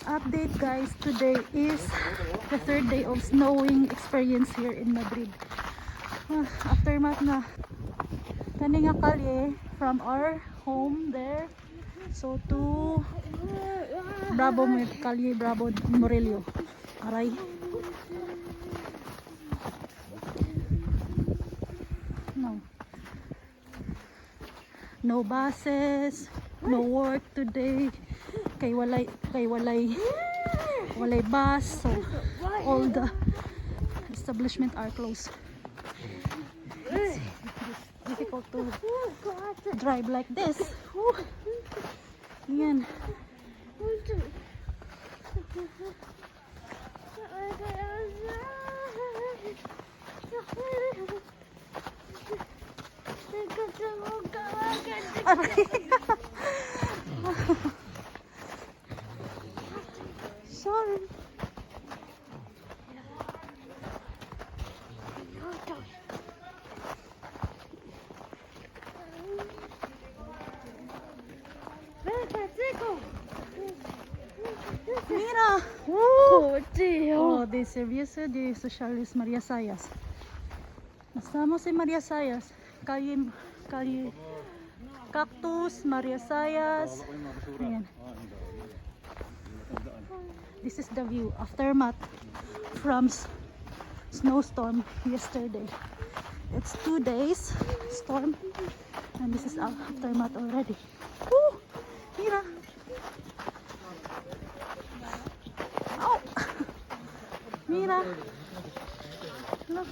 Update guys, today is the third day of snowing experience here in Madrid. Aftermath na kani nga kalye from our home there so to Bravo kalye Bravo Morelio. Aray. No buses, no work today. Kay walay bus, so all the establishment are closed. It's difficult to drive like this. Yan. Sorry. Mira. Oh, de servicio de sociales Maria Sayas. Estamos en Maria Sayas. Calle Cactus, Maria Sayas. Ayan. This is the view, aftermath from snowstorm yesterday. It's 2 days storm and this is aftermath already. Woo! Mira! Oh! Mira! Look!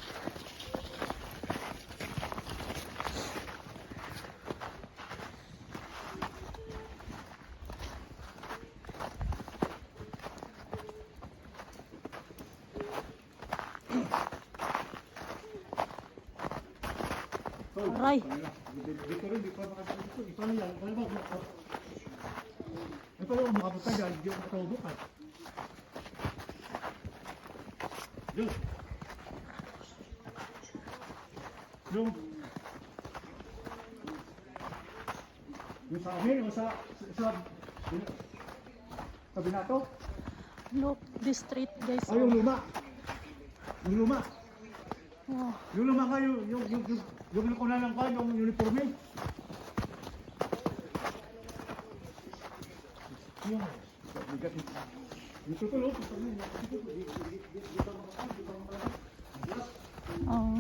Aray. Dito rin, di pa makapagod. Ito na yan. Ito lang makapunta dyan. Di ako bukas. Doon. Doon. Yung sa amin, yung sa kabinato. Look, this street guys. Ay, yung luma. Yung luma. Oh. Yung luma ka, yung nakunan lang ka, yung uniforme. Yung, dito ko lang. Oh.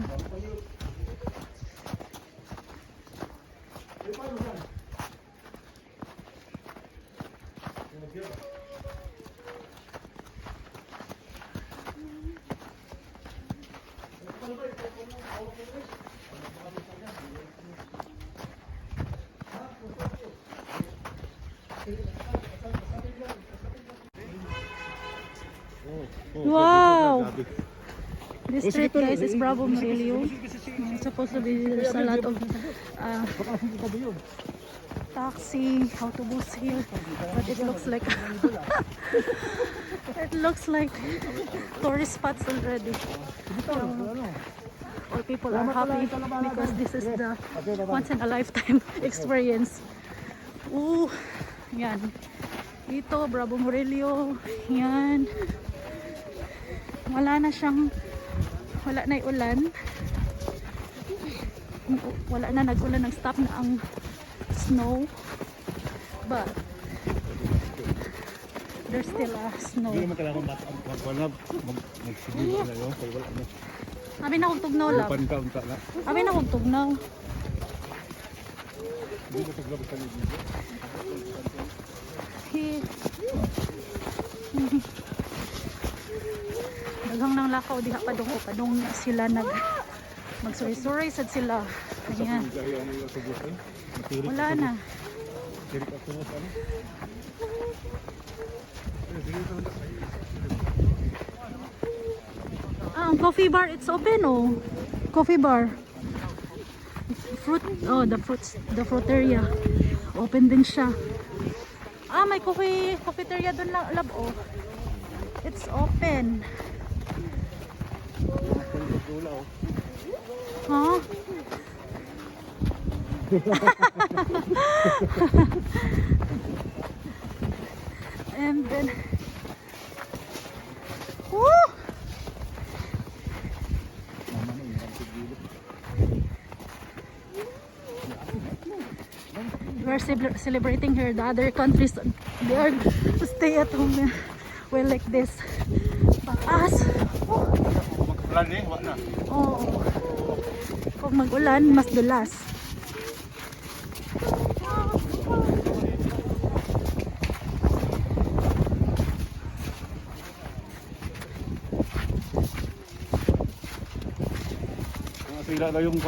Wow! This street guys is Bravo Morelio. It's supposed to be there's a lot of taxi, autobus here, but it looks like it looks like tourist spots already. All people are happy because this is the once in a lifetime experience. Ooh, yan. Dito, Bravo Morelio. Yan. Wala na yung ulan. Wala na, nag-ulan, nag-stop na ang snow. But there's still a snow. Hindi naman kailangan magsigil na yun. Kaya wala na. Abi na kong tugnaw lang. Panka-unta na. Abi na kong tugnaw. Hindi na taglabas ka nito. Daghang nang lakaw diha padung na sila magsuray-suray sad sila. Ayan. Wala na. Ang coffee bar, it's open oh. Coffee bar. Fruit, oh, the fruiteria. Open din siya. May cafeteria doon lang, lab oh. It's open. Huh? And then celebrating here. The other countries, they are stay at home. Well, like this. But us, Mag-plan eh, wala na. oh, kung mag-ulan, mas dulas. Sila na yung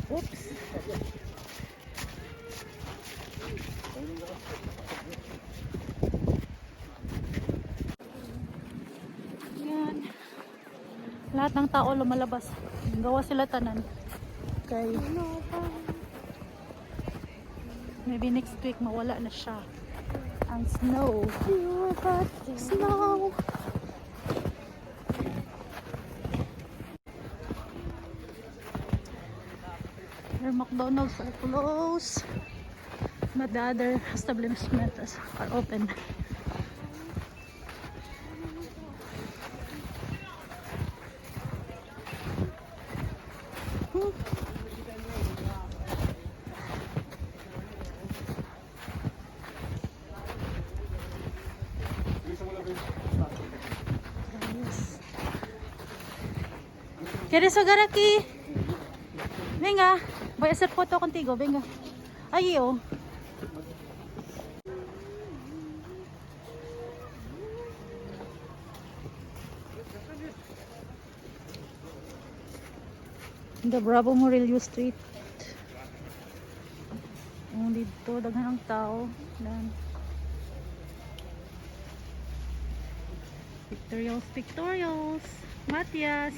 Oops. Yan. Lahat ng tao lumalabas. Gawa sila tanan. Okay. Maybe next week mawala na siya. Ang snow. Snow. Their McDonald's are closed, but the other establishments are open. ¿Quieres jugar aquí? Venga, voy a hacer foto contigo, venga. Ahí, oh. The Bravo Murillo Street. Dito, daghan ang tao. Dan. Pictorials. Matias.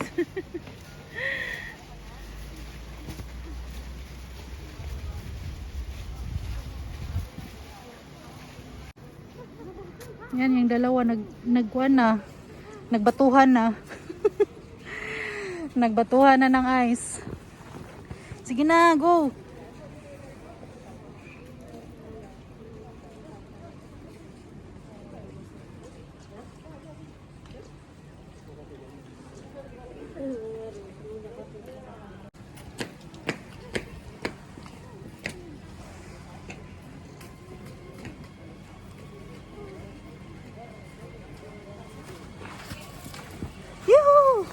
Yan yung dalawa nagkuan na. Nagbatuhan na. Nagbatuhan na ng ice. Sige na, go. Yoo-hoo!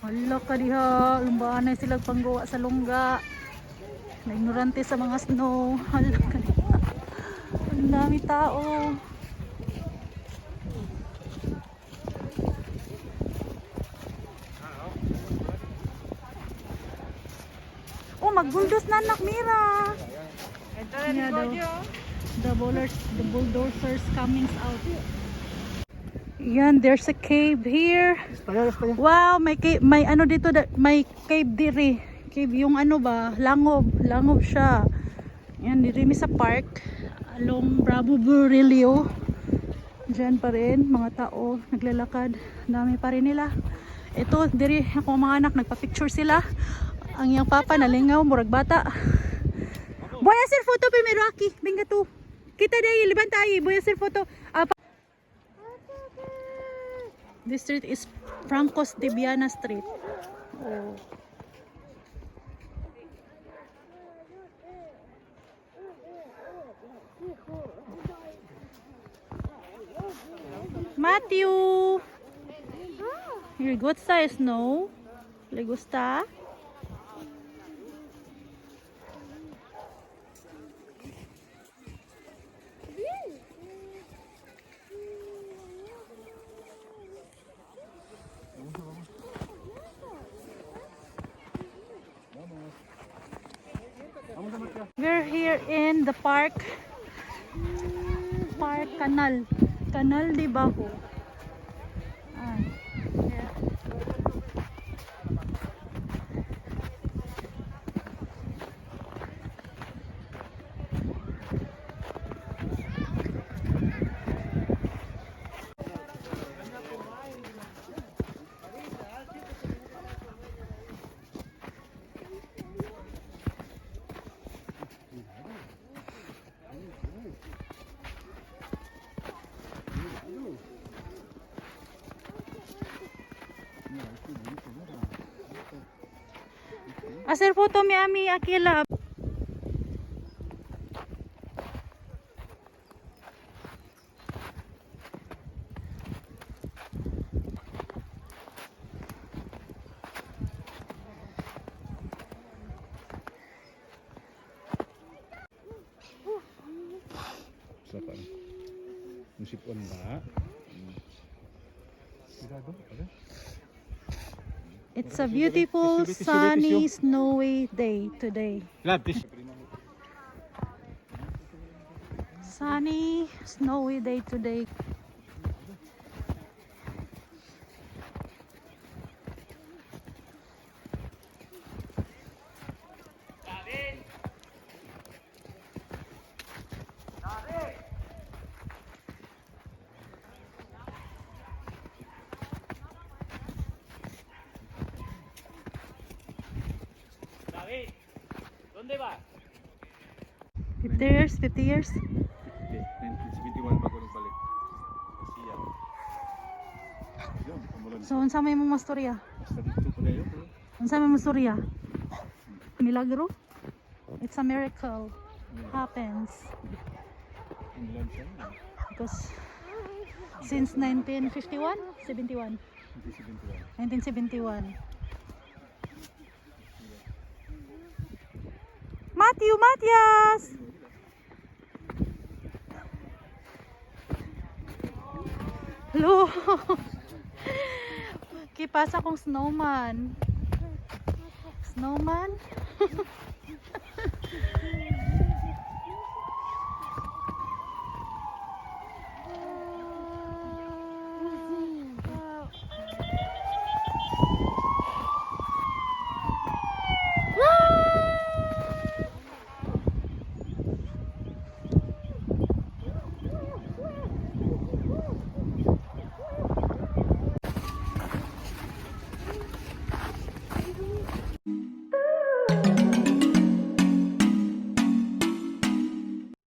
Hala ka diha, lumbaan na sila panggawa sa lungga. Na ignorante sa mga snow. Hala ka diha. Ang dami tao. Oh, magbuldos na anak Mira. The bulldozers coming out. Yan, there's a cave here. Wow, may cave, may ano dito, may cave diri. Cave yung ano ba, langob siya. Yan, diri mi sa park along Bravo Murillo. Diyan pa rin mga tao naglalakad. Dami pa rin nila. Ito, diri ako mga anak nagpa-picture sila. Ang iyang papa nalingaw, murag bata. Voy a hacer foto primero aquí. Venga tú. Kita de ahí, levanta ahí. Voy a hacer foto. This street is Francos de Viana Street. Oh. Matthew! You're good size, no? Le gusta? here in the park. Canal de Bajo. Yeah. Hacer foto mi ami Akila. Siapa? Musipon ba? It's a beautiful, sunny, snowy day today. Sunny, snowy day today. ¿Dónde va? 50 years, 50 years. 1971 bago nagbalik. Siya. Yun, pamulan. So, unsa may mong mastorya? Basta dito pa kayo. Unsa may mong mastorya? Milagro? It's a miracle. Happens. Ilan siya? Because since 1951? 71? 1971. Matias! Hello! Kipasa kong snowman. Snowman?